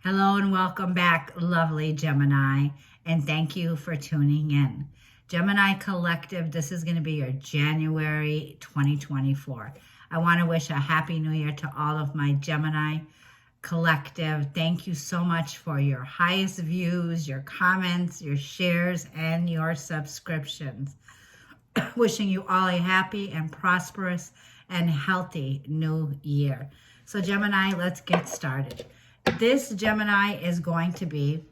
Hello and welcome back, lovely Gemini, and thank you for tuning in. Gemini Collective, this is going to be your January 2024. I want to wish a Happy New Year to all of my Gemini Collective. Thank you so much for your highest views, your comments, your shares, and your subscriptions. Wishing you all a happy and prosperous and healthy new year. So Gemini, let's get started. This Gemini is going to be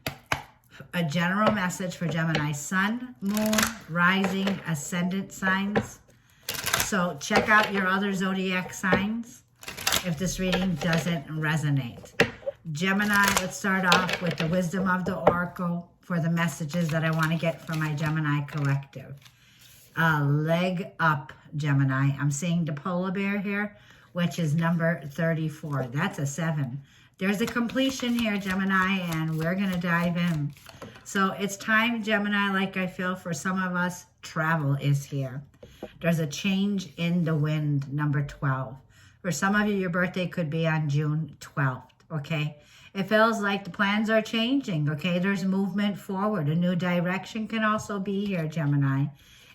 a general message for Gemini Sun, Moon, Rising, Ascendant signs. So check out your other zodiac signs if this reading doesn't resonate. Gemini, let's start off with the wisdom of the Oracle for the messages that I want to get from my Gemini Collective. Leg up, Gemini. I'm seeing the polar bear here, which is number 34. That's a 7. There's a completion here, Gemini, and we're going to dive in. So it's time, Gemini, like I feel for some of us, travel is here. There's a change in the wind, number 12. For some of you, your birthday could be on June 12th, okay? It feels like the plans are changing, okay? There's movement forward. A new direction can also be here, Gemini.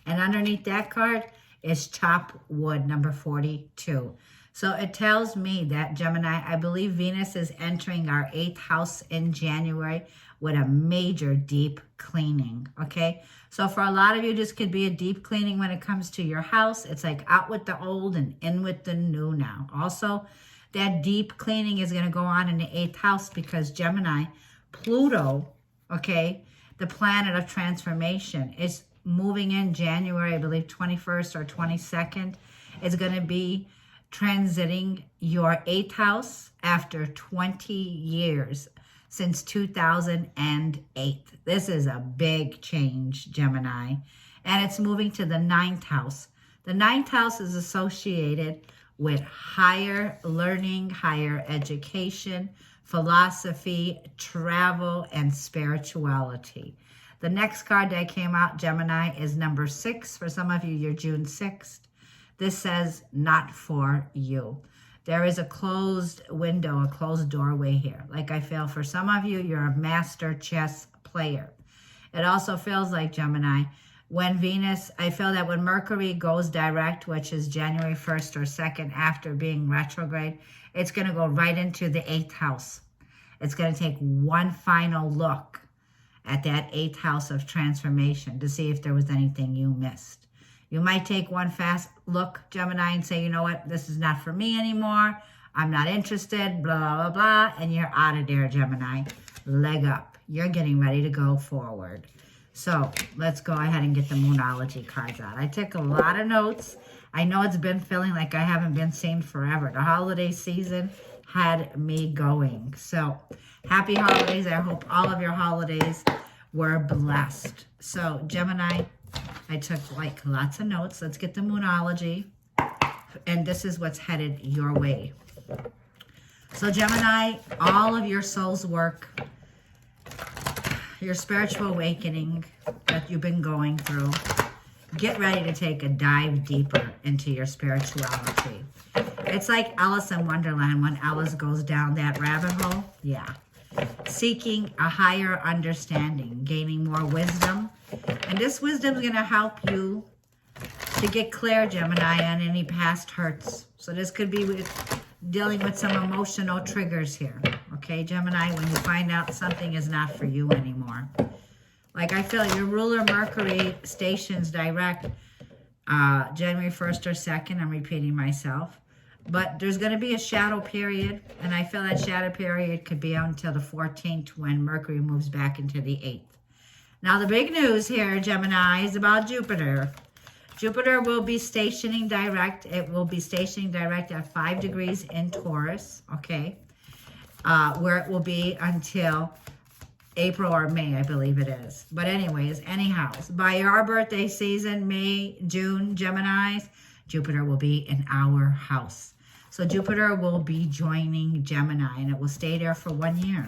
And underneath that card is chop wood, number 42. So it tells me that, Gemini, I believe Venus is entering our 8th house in January with a major deep cleaning, okay? So for a lot of you, this could be a deep cleaning when it comes to your house. It's like out with the old and in with the new now. Also, that deep cleaning is going to go on in the 8th house because, Gemini, Pluto, okay, the planet of transformation, is moving in January, I believe 21st or 22nd. It's going to be transiting your 8th house after 20 years since 2008. This is a big change, Gemini. And it's moving to the 9th house. The 9th house is associated with higher learning, higher education, philosophy, travel, and spirituality. The next card that came out, Gemini, is number 6. For some of you, you're June 6th. This says, not for you. There is a closed window, a closed doorway here. Like I feel for some of you, you're a master chess player. It also feels like, Gemini, when Venus, I feel that when Mercury goes direct, which is January 1st or 2nd after being retrograde, it's going to go right into the 8th house. It's going to take one final look at that 8th house of transformation to see if there was anything you missed. You might take one fast look, Gemini, and say, you know what, this is not for me anymore. I'm not interested, blah, blah, blah, and you're out of there, Gemini. Leg up. You're getting ready to go forward. So let's go ahead and get the Moonology cards out. I took a lot of notes. I know it's been feeling like I haven't been seen forever. The holiday season had me going. So happy holidays. I hope all of your holidays were blessed. So Gemini, I took like lots of notes. Let's get the Moonology. And this is what's headed your way. So Gemini, all of your soul's work, your spiritual awakening that you've been going through, get ready to take a dive deeper into your spirituality. It's like Alice in Wonderland when Alice goes down that rabbit hole. Yeah. Seeking a higher understanding, gaining more wisdom. And this wisdom is going to help you to get clear, Gemini, on any past hurts. So this could be with dealing with some emotional triggers here. Okay, Gemini, when you find out something is not for you anymore. Like I feel your ruler Mercury stations direct January 1st or 2nd. I'm repeating myself. But there's going to be a shadow period, and I feel that shadow period could be until the 14th when Mercury moves back into the 8th. Now, the big news here, Gemini, is about Jupiter. Jupiter will be stationing direct. It will be stationing direct at 5 degrees in Taurus, okay, where it will be until April or May, I believe it is. But anyways, anyhow, by your birthday season, May, June, Geminis, Jupiter will be in our house. So Jupiter will be joining Gemini, and it will stay there for 1 year.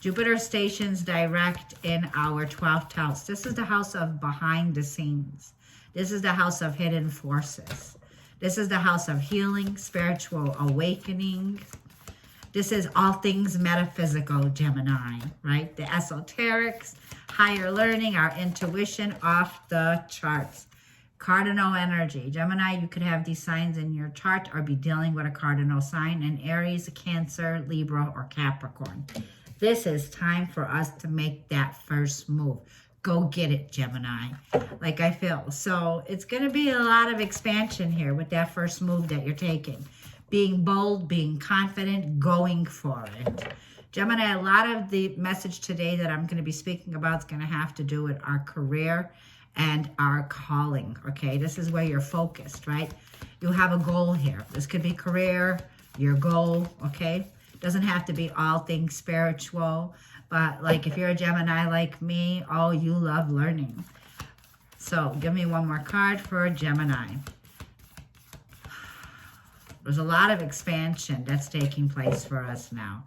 Jupiter stations direct in our 12th house. This is the house of behind the scenes. This is the house of hidden forces. This is the house of healing, spiritual awakening, This is all things metaphysical, Gemini, right? The esoterics, higher learning, our intuition off the charts. Cardinal energy. Gemini, you could have these signs in your chart or be dealing with a cardinal sign in Aries, Cancer, Libra, or Capricorn. This is time for us to make that first move. Go get it, Gemini. Like I feel. So it's going to be a lot of expansion here with that first move that you're taking. Being bold, being confident, going for it. Gemini, a lot of the message today that I'm going to be speaking about is going to have to do with our career and our calling, okay? This is where you're focused, right? You have a goal here. This could be career, your goal, okay? Doesn't have to be all things spiritual, but like if you're a Gemini like me, oh, you love learning. So give me one more card for Gemini. There's a lot of expansion that's taking place for us now.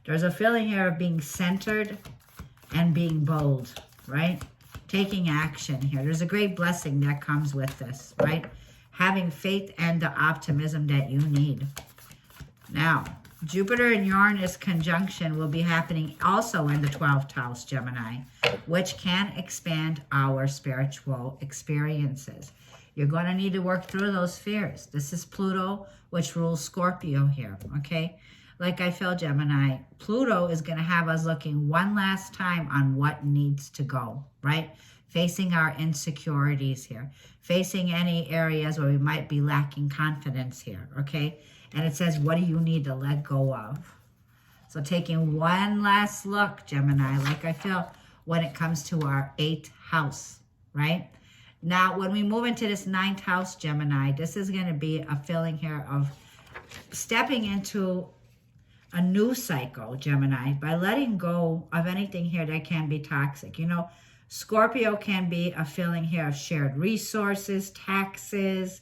There's a feeling here of being centered and being bold, right? Taking action here. There's a great blessing that comes with this, right? Having faith and the optimism that you need. Now, Jupiter and Uranus conjunction will be happening also in the 12th house, Gemini, which can expand our spiritual experiences. You're going to need to work through those fears. This is Pluto, which rules Scorpio here, okay? Like I feel, Gemini, Pluto is going to have us looking one last time on what needs to go, right? Facing our insecurities here. Facing any areas where we might be lacking confidence here, okay? And it says, what do you need to let go of? So taking one last look, Gemini, like I feel, when it comes to our 8th house, right? Now, when we move into this 9th house, Gemini, this is going to be a feeling here of stepping into a new cycle, Gemini, by letting go of anything here that can be toxic. You know, Scorpio can be a feeling here of shared resources, taxes,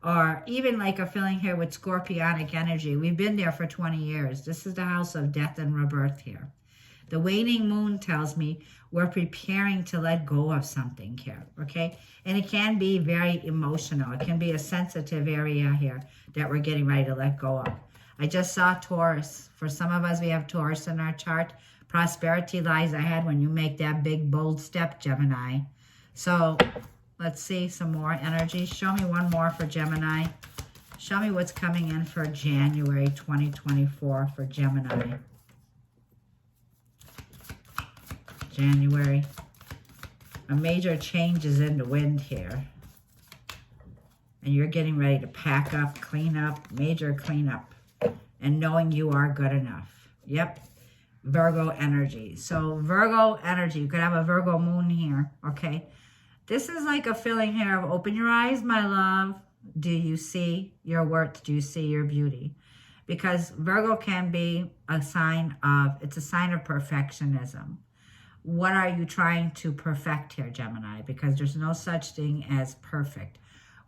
or even like a feeling here with Scorpionic energy. We've been there for 20 years. This is the house of death and rebirth here. The waning moon tells me we're preparing to let go of something here, okay? And it can be very emotional. It can be a sensitive area here that we're getting ready to let go of. I just saw Taurus. For some of us, we have Taurus in our chart. Prosperity lies ahead when you make that big, bold step, Gemini. So let's see some more energy. Show me one more for Gemini. Show me what's coming in for January 2024 for Gemini. January. A major change is in the wind here. And you're getting ready to pack up, clean up, major cleanup. And knowing you are good enough. Yep. Virgo energy. So Virgo energy. You could have a Virgo moon here. Okay. This is like a feeling here of open your eyes, my love. Do you see your worth? Do you see your beauty? Because Virgo can be a sign of, it's a sign of perfectionism. What are you trying to perfect here, Gemini? Because there's no such thing as perfect.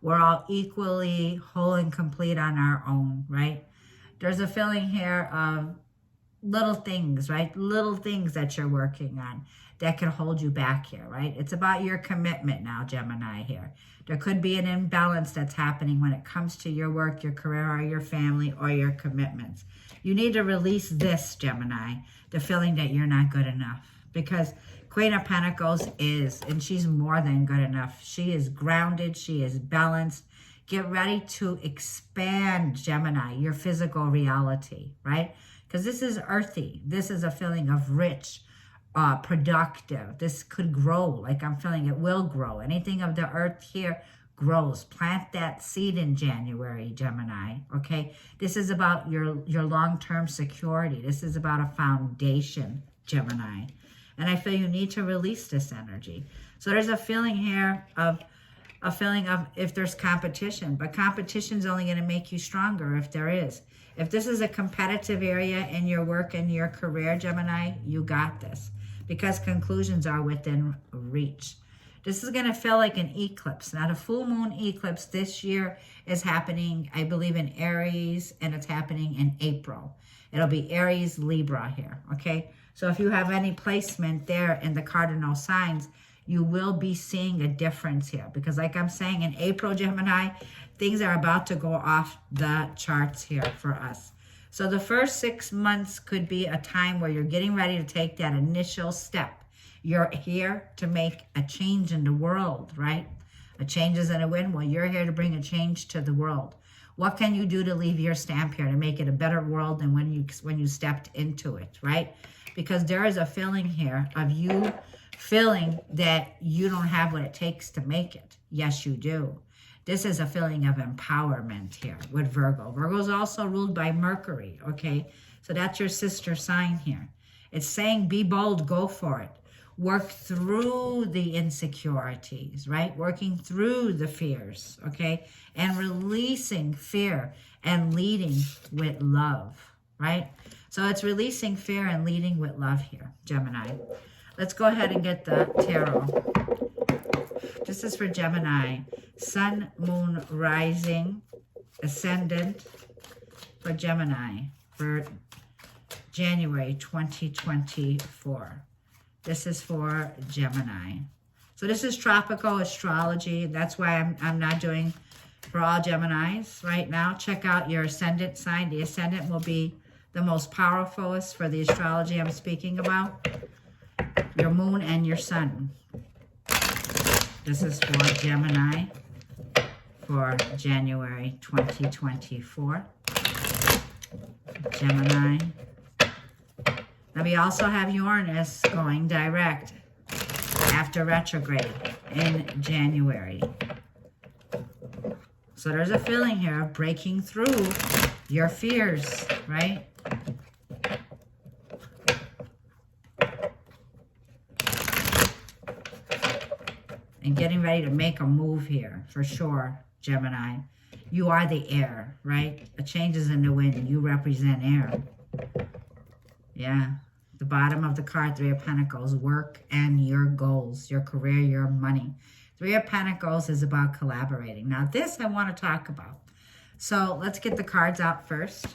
We're all equally whole and complete on our own, right? There's a feeling here of little things, right? Little things that you're working on that can hold you back here, right? It's about your commitment now, Gemini here. There could be an imbalance that's happening when it comes to your work, your career, or your family, or your commitments. You need to release this, Gemini, the feeling that you're not good enough. Because Queen of Pentacles is, and she's more than good enough. She is grounded. She is balanced. Get ready to expand, Gemini, your physical reality, right? Because this is earthy. This is a feeling of rich, productive. This could grow, like I'm feeling it will grow. Anything of the earth here grows. Plant that seed in January, Gemini, okay? This is about your long-term security. This is about a foundation, Gemini. And I feel you need to release this energy. So there's a feeling here of if there's competition, but competition is only going to make you stronger if there is. If this is a competitive area in your work and your career, Gemini, you got this, because conclusions are within reach. This is going to feel like an eclipse. Now, the full moon eclipse this year is happening, I believe, in Aries, and it's happening in April. It'll be Aries, Libra here, okay? So if you have any placement there in the cardinal signs, you will be seeing a difference here. Because like I'm saying, in April, Gemini, things are about to go off the charts here for us. So the first 6 months could be a time where you're getting ready to take that initial step. You're here to make a change in the world, right? A change is in a win. Well, you're here to bring a change to the world. What can you do to leave your stamp here to make it a better world than when you stepped into it, right? Because there is a feeling here of you feeling that you don't have what it takes to make it. Yes, you do. This is a feeling of empowerment here with Virgo. Virgo is also ruled by Mercury, okay? So that's your sister sign here. It's saying be bold, go for it. Work through the insecurities, right? Working through the fears, okay? And releasing fear and leading with love, right? So it's releasing fear and leading with love here, Gemini. Let's go ahead and get the tarot. This is for Gemini. Sun, Moon, Rising, Ascendant for Gemini for January 2024. This is for Gemini. So this is tropical astrology. That's why I'm not doing for all Geminis right now. Check out your ascendant sign. The ascendant will be the most powerful for the astrology I'm speaking about. Your moon and your sun. This is for Gemini for January 2024. Gemini. Now we also have Uranus going direct after retrograde in January. So there's a feeling here of breaking through your fears, right? And getting ready to make a move here, for sure, Gemini. You are the air, right? A change is in the wind. You represent air. Yeah. The bottom of the card, Three of Pentacles, work and your goals, your career, your money. Three of Pentacles is about collaborating. Now, this I want to talk about. So let's get the cards out first.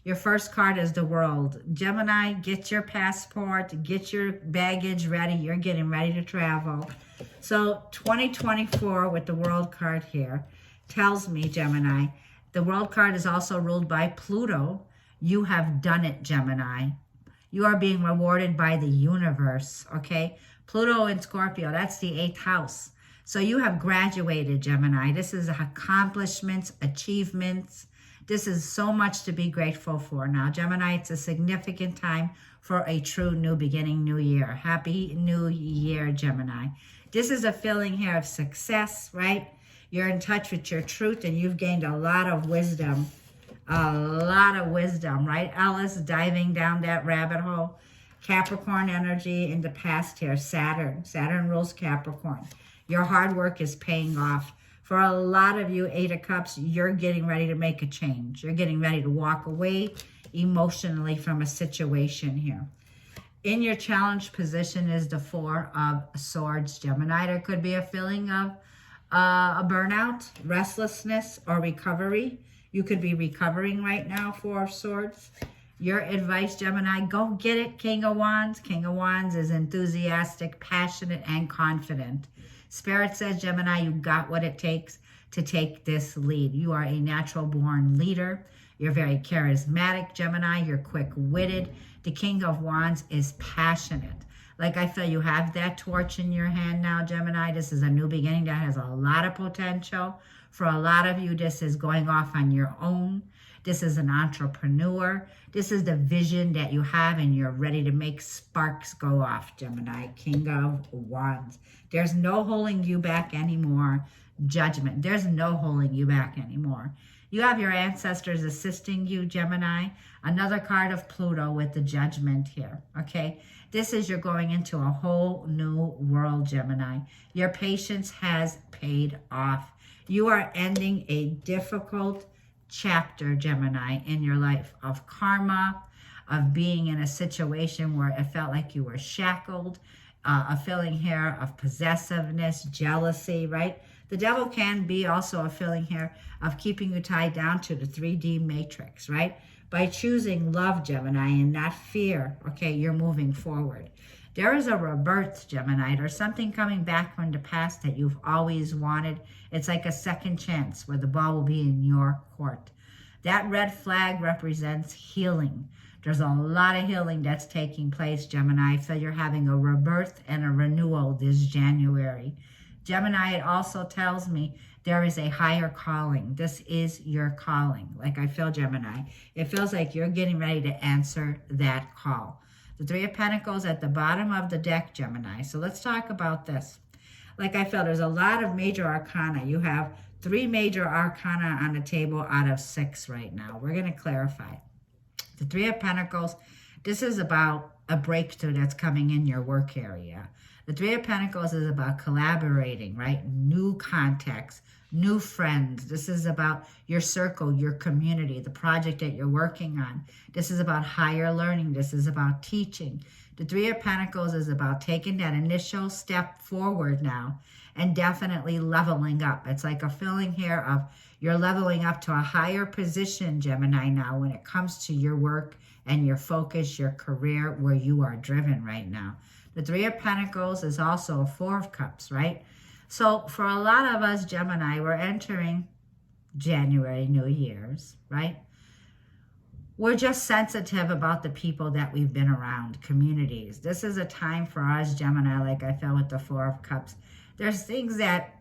Your first card is the World. Gemini, get your passport, get your baggage ready. You're getting ready to travel. So 2024 with the World card here tells me, Gemini, the World card is also ruled by Pluto. You have done it, Gemini. You are being rewarded by the universe, okay? Pluto in Scorpio, that's the 8th house. So you have graduated, Gemini. This is accomplishments, achievements. This is so much to be grateful for. Now, Gemini, it's a significant time for a true new beginning, new year. Happy New Year, Gemini. This is a feeling here of success, right? You're in touch with your truth and you've gained a lot of wisdom. A lot of wisdom, right? Alice diving down that rabbit hole. Capricorn energy in the past here. Saturn. Saturn rules Capricorn. Your hard work is paying off. For a lot of you, 8 of Cups, you're getting ready to make a change. You're getting ready to walk away emotionally from a situation here. In your challenged position is the 4 of Swords, Gemini. There could be a feeling of a burnout, restlessness, or recovery. You could be recovering right now, 4 of Swords. Your advice, Gemini, go get it, King of Wands. King of Wands is enthusiastic, passionate, and confident. Spirit says, Gemini, you got what it takes to take this lead. You are a natural-born leader. You're very charismatic, Gemini. You're quick-witted. The King of Wands is passionate. Like I feel you have that torch in your hand now, Gemini. This is a new beginning that has a lot of potential. For a lot of you, this is going off on your own. This is an entrepreneur. This is the vision that you have and you're ready to make sparks go off, Gemini. King of Wands. There's no holding you back anymore. Judgment. There's no holding you back anymore. You have your ancestors assisting you, Gemini. Another card of Pluto with the Judgment here, okay? This is you're going into a whole new world, Gemini. Your patience has paid off. You are ending a difficult chapter, Gemini, in your life of karma, of being in a situation where it felt like you were shackled, a feeling here of possessiveness, jealousy, right? The devil can be also a feeling here of keeping you tied down to the 3D matrix, right? By choosing love, Gemini, and not fear, okay, you're moving forward. There is a rebirth, Gemini. There's something coming back from the past that you've always wanted. It's like a second chance where the ball will be in your court. That red flag represents healing. There's a lot of healing that's taking place, Gemini. So you're having a rebirth and a renewal this January. Gemini, it also tells me there is a higher calling. This is your calling. Like I feel, Gemini, it feels like you're getting ready to answer that call. The Three of Pentacles at the bottom of the deck, Gemini. So let's talk about this. Like I feel, there's a lot of major arcana. You have 3 major arcana on the table out of 6 right now. We're going to clarify. The Three of Pentacles, this is about a breakthrough that's coming in your work area. The Three of Pentacles is about collaborating, right? New contacts, new friends. This is about your circle, your community, the project that you're working on. This is about higher learning. This is about teaching. The Three of Pentacles is about taking that initial step forward now and definitely leveling up. It's like a feeling here of you're leveling up to a higher position, Gemini, now when it comes to your work and your focus, your career, where you are driven right now. The Three of Pentacles is also a 4 of Cups, right? So for a lot of us, Gemini, we're entering January, New Year's, right? We're just sensitive about the people that we've been around, communities. This is a time for us, Gemini, like I felt with the 4 of Cups. There's things that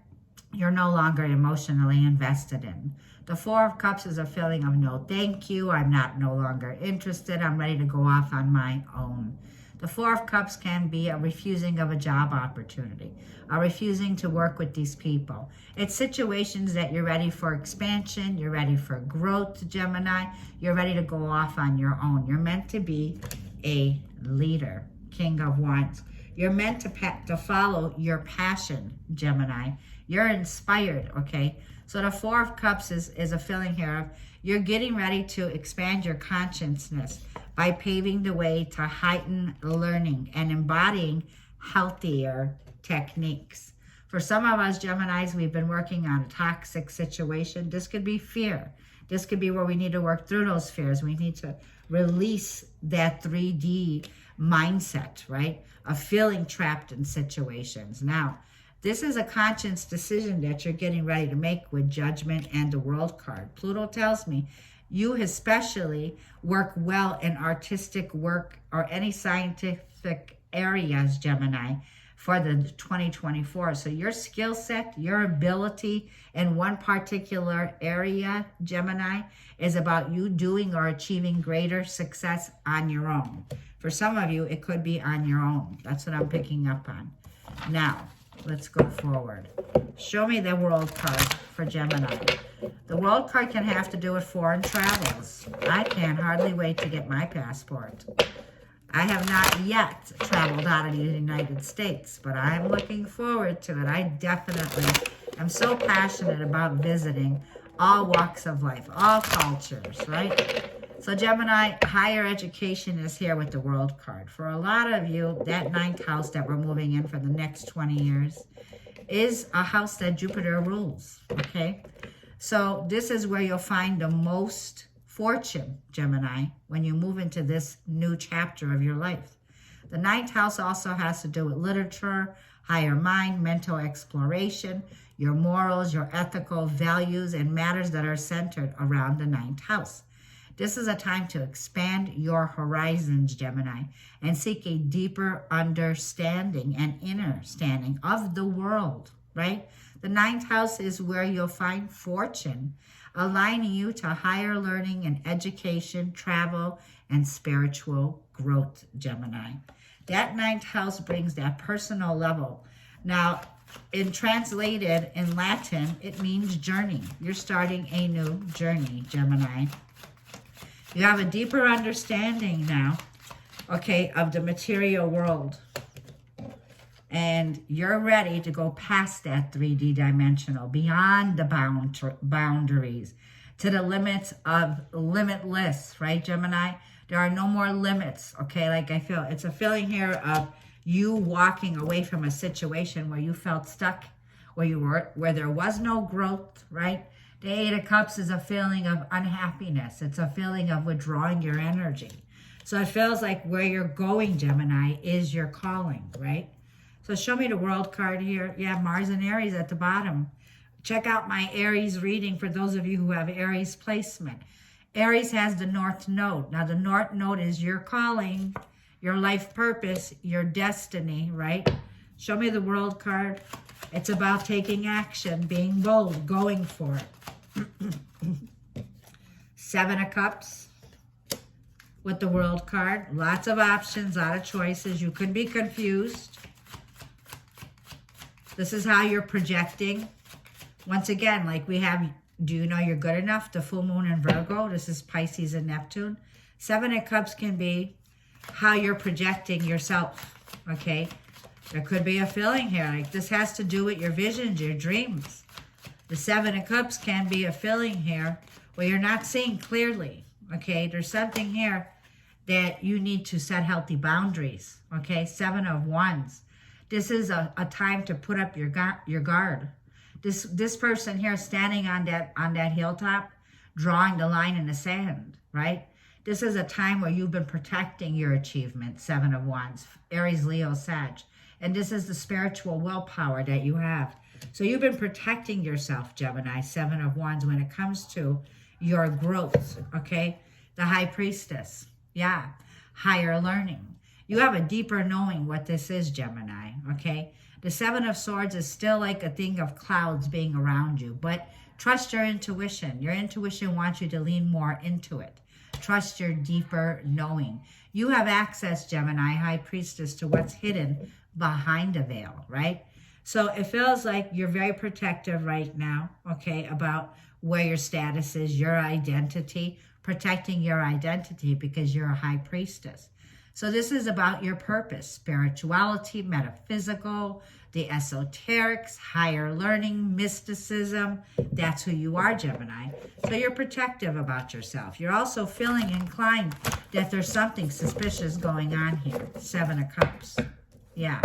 you're no longer emotionally invested in. The 4 of Cups is a feeling of no thank you. I'm no longer interested. I'm ready to go off on my own. The 4 of Cups can be a refusing of a job opportunity, a refusing to work with these people. It's situations that you're ready for expansion, you're ready for growth, Gemini. You're ready to go off on your own. You're meant to be a leader, King of Wands. You're meant to follow your passion, Gemini. You're inspired, okay? So the 4 of Cups is a feeling here of you're getting ready to expand your consciousness by paving the way to heighten learning and embodying healthier techniques. For some of us Geminis, we've been working on a toxic situation. This could be fear. This could be where we need to work through those fears. We need to release that 3D mindset, right? Of feeling trapped in situations. Now, this is a conscious decision that you're getting ready to make with Judgment and the World card. Pluto tells me you especially work well in artistic work or any scientific areas, Gemini, for the 2024. So your skill set, your ability in one particular area, Gemini, is about you doing or achieving greater success on your own. For some of you, it could be on your own. That's what I'm picking up on. Now, let's go forward. Show me the World card for Gemini. The World card can have to do with foreign travels. I can't hardly wait to get my passport. I have not yet traveled out of the United States, but I'm looking forward to it. I definitely am so passionate about visiting all walks of life, all cultures, right? So Gemini, higher education is here with the World card. For a lot of you, that 9th house that we're moving in for the next 20 years is a house that Jupiter rules, okay? So this is where you'll find the most fortune, Gemini, when you move into this new chapter of your life. The 9th house also has to do with literature, higher mind, mental exploration, your morals, your ethical values, and matters that are centered around the 9th house. This is a time to expand your horizons, Gemini, and seek a deeper understanding and understanding of the world, right? The 9th house is where you'll find fortune, aligning you to higher learning and education, travel, and spiritual growth, Gemini. That 9th house brings that personal level. Now, translated in Latin, it means journey. You're starting a new journey, Gemini. You have a deeper understanding now, okay, of the material world. And you're ready to go past that 3D dimensional, beyond the boundaries, to the limits of limitless, right, Gemini? There are no more limits, okay? Like I feel, it's a feeling here of you walking away from a situation where you felt stuck, where there was no growth, right? The 8 of Cups is a feeling of unhappiness. It's a feeling of withdrawing your energy. So it feels like where you're going, Gemini, is your calling, right? So show me the World card here. Yeah, Mars and Aries at the bottom. Check out my Aries reading for those of you who have Aries placement. Aries has the North Node. Now, the North Node is your calling, your life purpose, your destiny, right? Show me the World card. It's about taking action, being bold, going for it. Seven of Cups with the World card. Lots of options, a lot of choices. You could be confused. This is how you're projecting. Once again, like we have, do you know you're good enough? The full moon in Virgo. This is Pisces and Neptune. Seven of Cups can be how you're projecting yourself, okay? There could be a feeling here. Like this has to do with your visions, your dreams. The Seven of Cups can be a feeling here where you're not seeing clearly, okay? There's something here that you need to set healthy boundaries, okay? Seven of Wands. This is a time to put up your guard. This person here standing on that hilltop, drawing the line in the sand, right? This is a time where you've been protecting your achievement, Seven of Wands, Aries, Leo, Sag. And this is the spiritual willpower that you have. So you've been protecting yourself, Gemini, Seven of Wands, when it comes to your growth, okay? The High Priestess, yeah, higher learning. You have a deeper knowing what this is, Gemini, okay? The Seven of Swords is still like a thing of clouds being around you, but trust your intuition. Your intuition wants you to lean more into it. Trust your deeper knowing. You have access, Gemini, High Priestess, to what's hidden behind the veil, right? So it feels like you're very protective right now, okay, about where your status is, your identity, protecting your identity because you're a High Priestess. So this is about your purpose, spirituality, metaphysical, the esoterics, higher learning, mysticism. That's who you are, Gemini. So you're protective about yourself. You're also feeling inclined that there's something suspicious going on here. Seven of Cups. Yeah.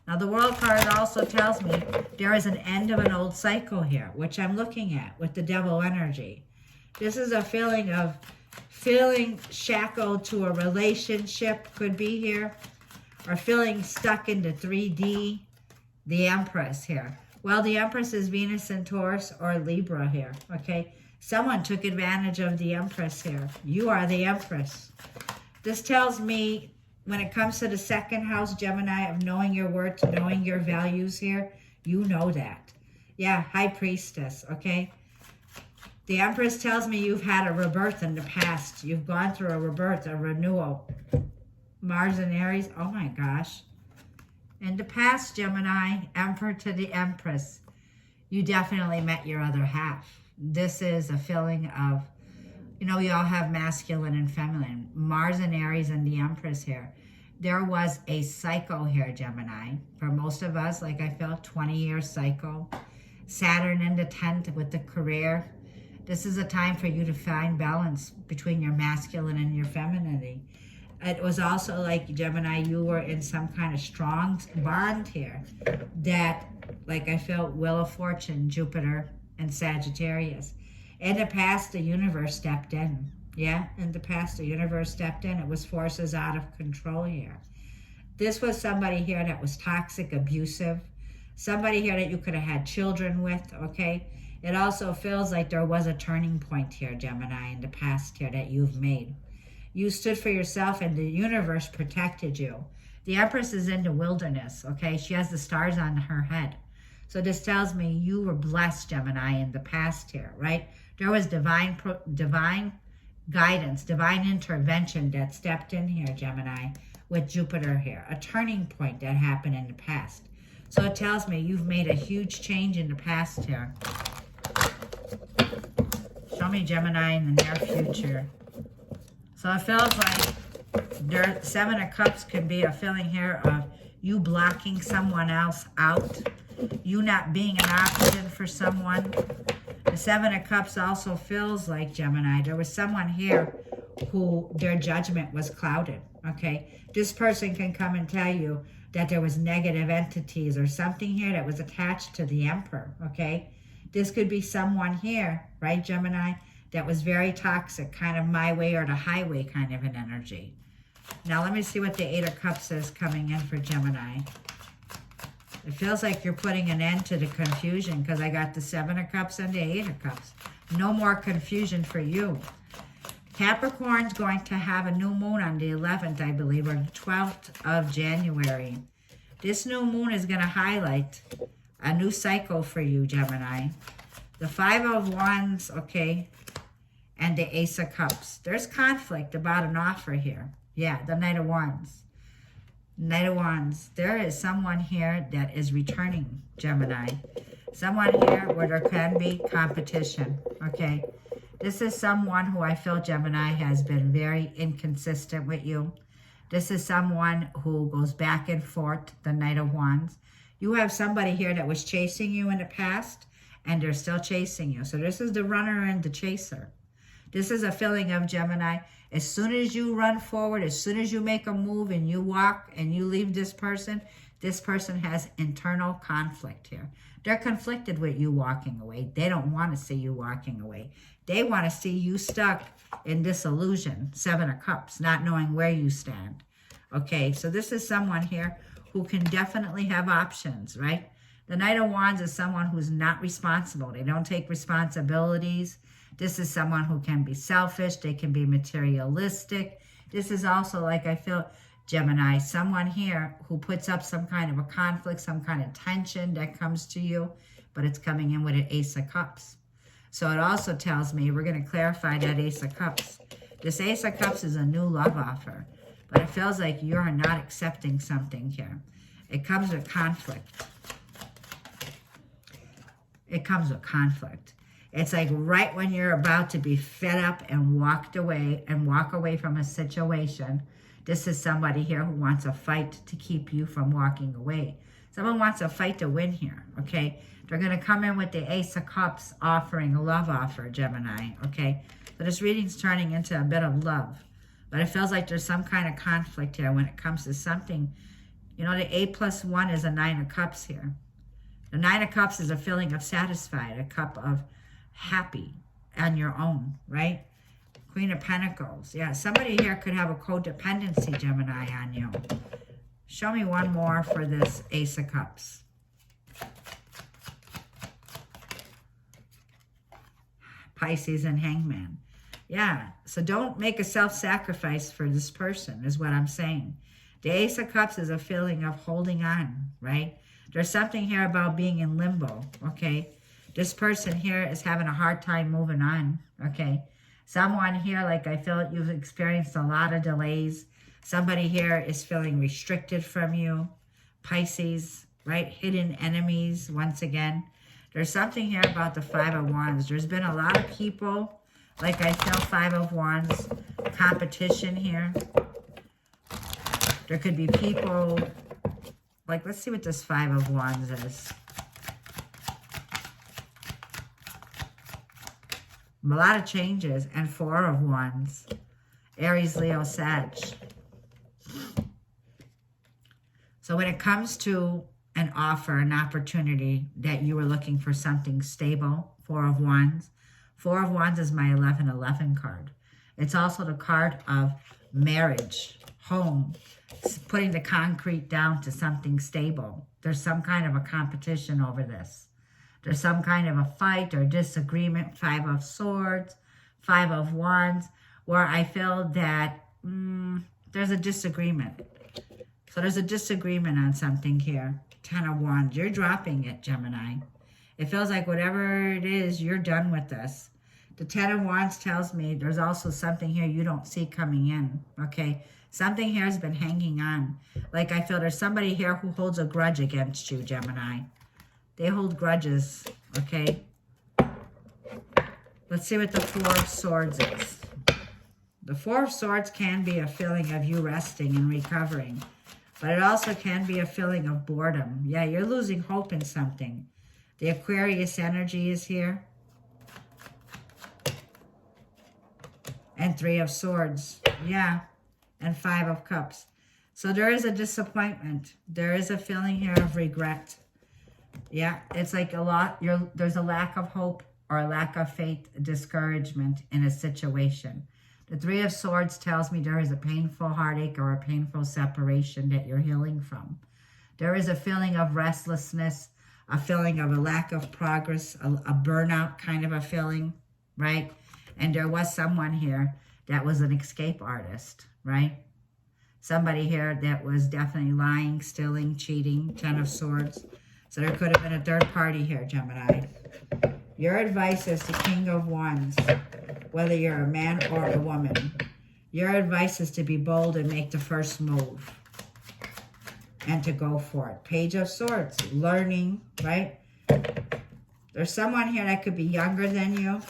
Now the World card also tells me there is an end of an old cycle here, which I'm looking at with the Devil energy. This is a feeling of feeling shackled to a relationship, could be here, or feeling stuck into 3D, the Empress here. Well, the Empress is Venus in Taurus or Libra here, okay? Someone took advantage of the Empress here. You are the Empress. This tells me when it comes to the second house, Gemini, of knowing your worth, knowing your values here, you know that. Yeah, High Priestess, okay? The Empress tells me you've had a rebirth in the past. You've gone through a rebirth, a renewal. Mars and Aries, oh my gosh. In the past, Gemini, Emperor to the Empress, you definitely met your other half. This is a feeling of, you know, we all have masculine and feminine. Mars and Aries and the Empress here. There was a cycle here, Gemini. For most of us, like I felt, 20-year cycle. Saturn in the 10th with the career. This is a time for you to find balance between your masculine and your femininity. It was also like, Gemini, you were in some kind of strong bond here that, like I felt, Wheel of Fortune, Jupiter, and Sagittarius. In the past, the universe stepped in. Yeah, in the past, the universe stepped in. It was forces out of control here. This was somebody here that was toxic, abusive. Somebody here that you could have had children with, okay? It also feels like there was a turning point here, Gemini, in the past here that you've made. You stood for yourself and the universe protected you. The Empress is in the wilderness, okay? She has the stars on her head. So this tells me you were blessed, Gemini, in the past here, right? There was divine guidance, divine intervention that stepped in here, Gemini, with Jupiter here. A turning point that happened in the past. So it tells me you've made a huge change in the past here. Show me, Gemini, in the near future. So it feels like Seven of Cups could be a feeling here of you blocking someone else out. You not being an option for someone. The Seven of Cups also feels like, Gemini, there was someone here who their judgment was clouded, okay? This person can come and tell you that there was negative entities or something here that was attached to the Emperor, okay? This could be someone here, right, Gemini, that was very toxic, kind of my way or the highway kind of an energy. Now let me see what the Eight of Cups is coming in for Gemini. It feels like you're putting an end to the confusion because I got the Seven of Cups and the Eight of Cups. No more confusion for you. Capricorn's going to have a new moon on the 11th, I believe, or the 12th of January. This new moon is going to highlight a new cycle for you, Gemini. The Five of Wands, okay, and the Ace of Cups. There's conflict about an offer here. Yeah, the Knight of Wands. Knight of Wands. There is someone here that is returning, Gemini. Someone here where there can be competition, okay? This is someone who I feel, Gemini, has been very inconsistent with you. This is someone who goes back and forth, the Knight of Wands. You have somebody here that was chasing you in the past, and they're still chasing you. So this is the runner and the chaser. This is a feeling of, Gemini, as soon as you run forward, as soon as you make a move and you walk and you leave this person has internal conflict here. They're conflicted with you walking away. They don't want to see you walking away. They want to see you stuck in disillusion, Seven of Cups, not knowing where you stand. Okay, so this is someone here who can definitely have options, right? The Knight of Wands is someone who's not responsible. They don't take responsibilities. This is someone who can be selfish. They can be materialistic. This is also, like I feel, Gemini, someone here who puts up some kind of a conflict, some kind of tension that comes to you, but it's coming in with an Ace of Cups. So it also tells me, we're going to clarify that Ace of Cups. This Ace of Cups is a new love offer, but it feels like you're not accepting something here. It comes with conflict. It comes with conflict. It's like right when you're about to be fed up and walk away from a situation, this is somebody here who wants a fight to keep you from walking away. Someone wants a fight to win here, okay? They're going to come in with the Ace of Cups offering a love offer, Gemini, okay? So this reading's turning into a bit of love. But it feels like there's some kind of conflict here when it comes to something. You know, the 8+1 is a 9 of Cups here. The 9 of Cups is a feeling of satisfied, a cup of happy on your own, right? Queen of Pentacles. Yeah, somebody here could have a codependency, Gemini, on you. Show me one more for this Ace of Cups. Pisces and Hangman. Yeah, so don't make a self-sacrifice for this person, is what I'm saying. The Ace of Cups is a feeling of holding on, right? There's something here about being in limbo, okay? This person here is having a hard time moving on, okay? Someone here, like I feel you've experienced a lot of delays. Somebody here is feeling restricted from you. Pisces, right? Hidden enemies, once again. There's something here about the Five of Wands. There's been a lot of people, like I feel Five of Wands, competition here. There could be people, like let's see what this Five of Wands is. A lot of changes. And Four of Wands. Aries, Leo, Sag. So when it comes to an offer, an opportunity that you were looking for something stable, Four of Wands. Four of Wands is my 1111 card. It's also the card of marriage, home, putting the concrete down to something stable. There's some kind of a competition over this. There's some kind of a fight or disagreement. Five of Swords, Five of Wands, where I feel that there's a disagreement. So there's a disagreement on something here. Ten of Wands. You're dropping it, Gemini. It feels like whatever it is, you're done with this. The Ten of Wands tells me there's also something here you don't see coming in, okay? Something here has been hanging on. Like I feel there's somebody here who holds a grudge against you, Gemini. They hold grudges, okay? Let's see what the Four of Swords is. The Four of Swords can be a feeling of you resting and recovering. But it also can be a feeling of boredom. Yeah, you're losing hope in something. The Aquarius energy is here. And Three of Swords. Yeah. And Five of Cups. So there is a disappointment. There is a feeling here of regret. Yeah, it's like there's a lack of hope or a lack of faith, discouragement in a situation. The Three of Swords tells me there is a painful heartache or a painful separation that you're healing from. There is a feeling of restlessness, a feeling of a lack of progress, a burnout kind of a feeling, right? And there was someone here that was an escape artist, right? Somebody here that was definitely lying, stealing, cheating, 10 of Swords. So there could have been a third party here, Gemini. Your advice is the King of Wands, whether you're a man or a woman. Your advice is to be bold and make the first move and to go for it. Page of Swords, learning, right? There's someone here that could be younger than you.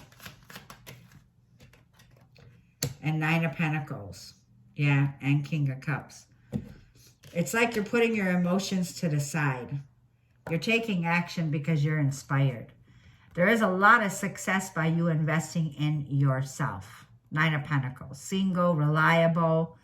And 9 of Pentacles. Yeah, and King of Cups. It's like you're putting your emotions to the side. You're taking action because you're inspired. There is a lot of success by you investing in yourself. 9 of Pentacles. Single, reliable,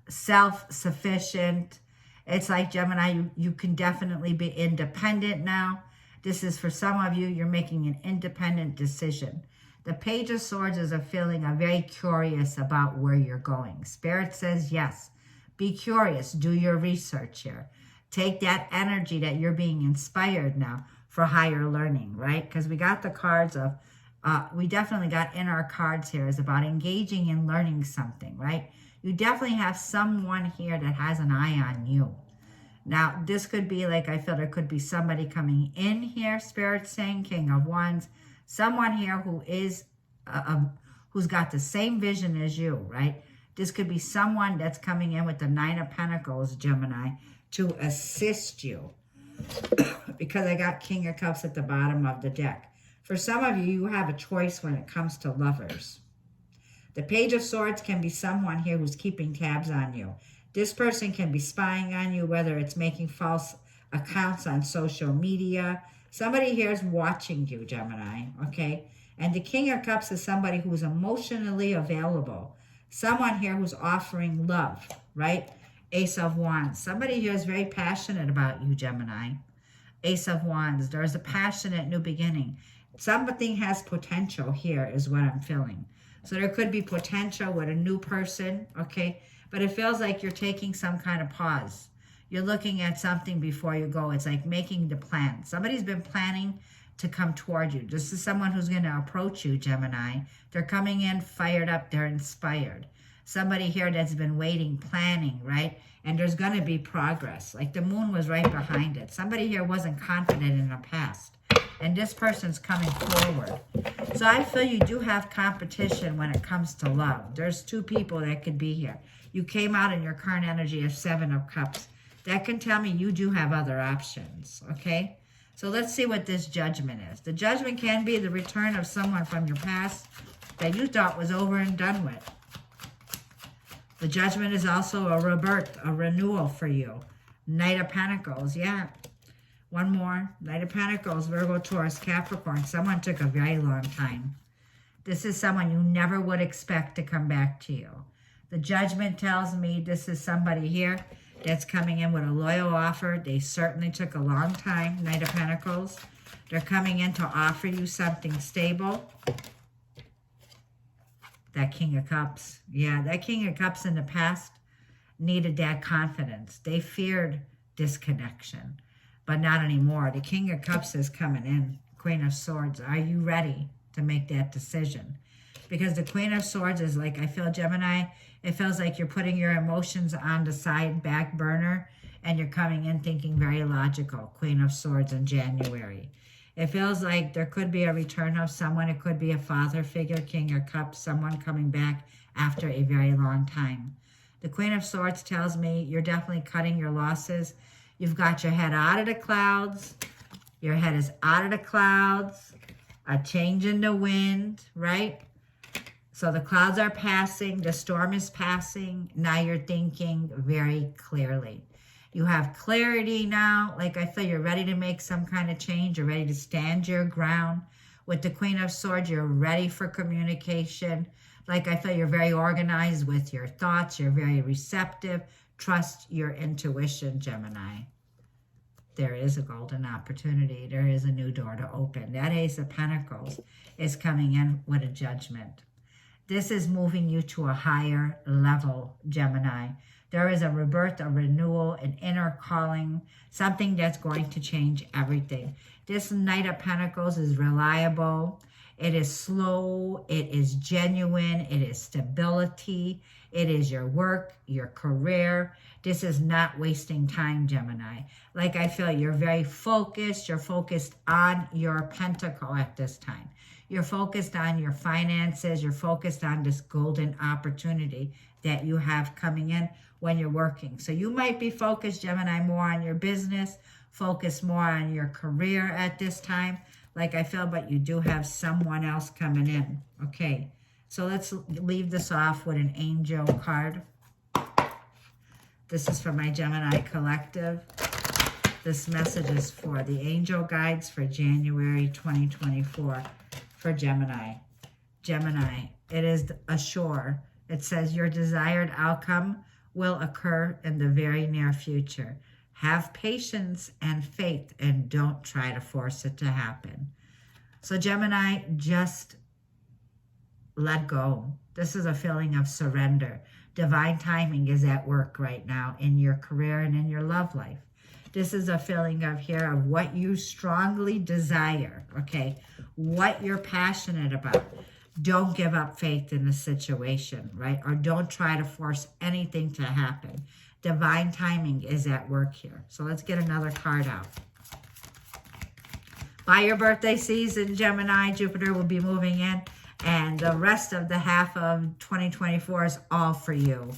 self-sufficient. It's like, Gemini, you can definitely be independent now. This is for some of you, you're making an independent decision. The Page of Swords is a feeling of very curious about where you're going. Spirit says yes. Be curious. Do your research here. Take that energy that you're being inspired now for higher learning, right? Because we got the cards of, we definitely got in our cards here is about engaging in learning something, right? You definitely have someone here that has an eye on you. Now, this could be like, I feel there could be somebody coming in here, Spirit saying, King of Wands. Someone here who is, who's got the same vision as you, right? This could be someone that's coming in with the 9 of Pentacles, Gemini, to assist you. Because I got King of Cups at the bottom of the deck. For some of you, you have a choice when it comes to lovers. The Page of Swords can be someone here who's keeping tabs on you. This person can be spying on you, whether it's making false accounts on social media. Somebody here is watching you, Gemini, okay? And the King of Cups is somebody who's emotionally available. Someone here who's offering love, right? Ace of Wands. Somebody here is very passionate about you, Gemini. Ace of Wands. There's a passionate new beginning. Something has potential here is what I'm feeling. So there could be potential with a new person, okay? But it feels like you're taking some kind of pause. You're looking at something before you go. It's like making the plan. Somebody's been planning to come toward you. This is someone who's going to approach you, Gemini. They're coming in fired up. They're inspired. Somebody here that's been waiting, planning, right? And there's going to be progress. Like the moon was right behind it. Somebody here wasn't confident in the past. And this person's coming forward. So I feel you do have competition when it comes to love. There's 2 people that could be here. You came out in your current energy of 7 of Cups. That can tell me you do have other options, okay? So let's see what this judgment is. The judgment can be the return of someone from your past that you thought was over and done with. The judgment is also a rebirth, a renewal for you. Knight of Pentacles, yeah. One more. Knight of Pentacles, Virgo, Taurus, Capricorn. Someone took a very long time. This is someone you never would expect to come back to you. The judgment tells me this is somebody here that's coming in with a loyal offer. They certainly took a long time. Knight of Pentacles. They're coming in to offer you something stable. That King of Cups. Yeah, that King of Cups in the past needed that confidence. They feared disconnection, but not anymore. The King of Cups is coming in. Queen of Swords. Are you ready to make that decision? Because the Queen of Swords is like, I feel, Gemini, it feels like you're putting your emotions on the side, back burner, and you're coming in thinking very logical. Queen of Swords in January. It feels like there could be a return of someone. It could be a father figure, King of Cups, someone coming back after a very long time. The Queen of Swords tells me you're definitely cutting your losses. You've got your head out of the clouds. Your head is out of the clouds. A change in the wind, right? So the clouds are passing. The storm is passing. Now you're thinking very clearly. You have clarity now. Like I feel you're ready to make some kind of change. You're ready to stand your ground. With the Queen of Swords, you're ready for communication. Like I feel you're very organized with your thoughts. You're very receptive. Trust your intuition, Gemini. There is a golden opportunity. There is a new door to open. That Ace of Pentacles is coming in with a judgment. This is moving you to a higher level, Gemini. There is a rebirth, a renewal, an inner calling, something that's going to change everything. This Knight of Pentacles is reliable. It is slow, it is genuine, it is stability, it is your work, your career. This is not wasting time, Gemini. Like I feel you're very focused. You're focused on your pentacle at this time. You're focused on your finances. You're focused on this golden opportunity that you have coming in when you're working. So you might be focused, Gemini, more on your business, focus more on your career at this time. Like I feel, but you do have someone else coming in. Okay, so let's leave this off with an angel card. This is for my Gemini collective. This message is for the angel guides for January 2024 for Gemini. Gemini, it is assured. It says your desired outcome will occur in the very near future. Have patience and faith and don't try to force it to happen. So Gemini, just let go. This is a feeling of surrender. Divine timing is at work right now in your career and in your love life. This is a feeling of here of what you strongly desire, okay? What you're passionate about. Don't give up faith in the situation, right? Or don't try to force anything to happen. Divine timing is at work here. So let's get another card out. By your birthday season, Gemini, Jupiter will be moving in. And the rest of the half of 2024 is all for you.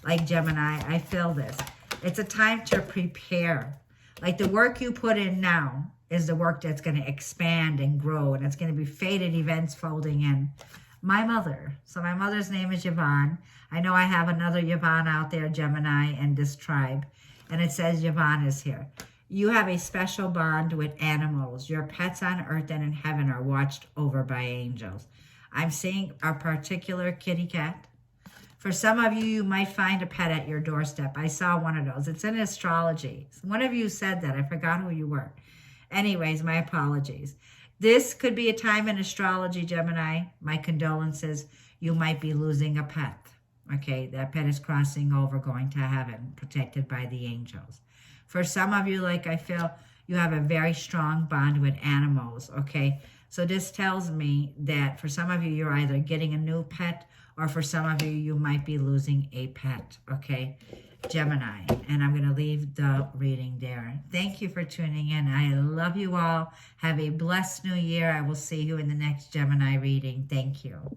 Like Gemini, I feel this. It's a time to prepare. Like the work you put in now is the work that's going to expand and grow. And it's going to be fated events folding in. My mother. So my mother's name is Yvonne. I know I have another Yvonne out there, Gemini, in this tribe. And it says Yvonne is here. You have a special bond with animals. Your pets on earth and in heaven are watched over by angels. I'm seeing a particular kitty cat. For some of you, you might find a pet at your doorstep. I saw one of those. It's in astrology. One of you said that. I forgot who you were. Anyways, my apologies. This could be a time in astrology, Gemini. My condolences. You might be losing a pet. Okay, that pet is crossing over, going to heaven, protected by the angels. For some of you, like I feel, you have a very strong bond with animals, okay? So this tells me that for some of you, you're either getting a new pet, or for some of you, you might be losing a pet, okay? Gemini, and I'm going to leave the reading there. Thank you for tuning in. I love you all. Have a blessed new year. I will see you in the next Gemini reading. Thank you.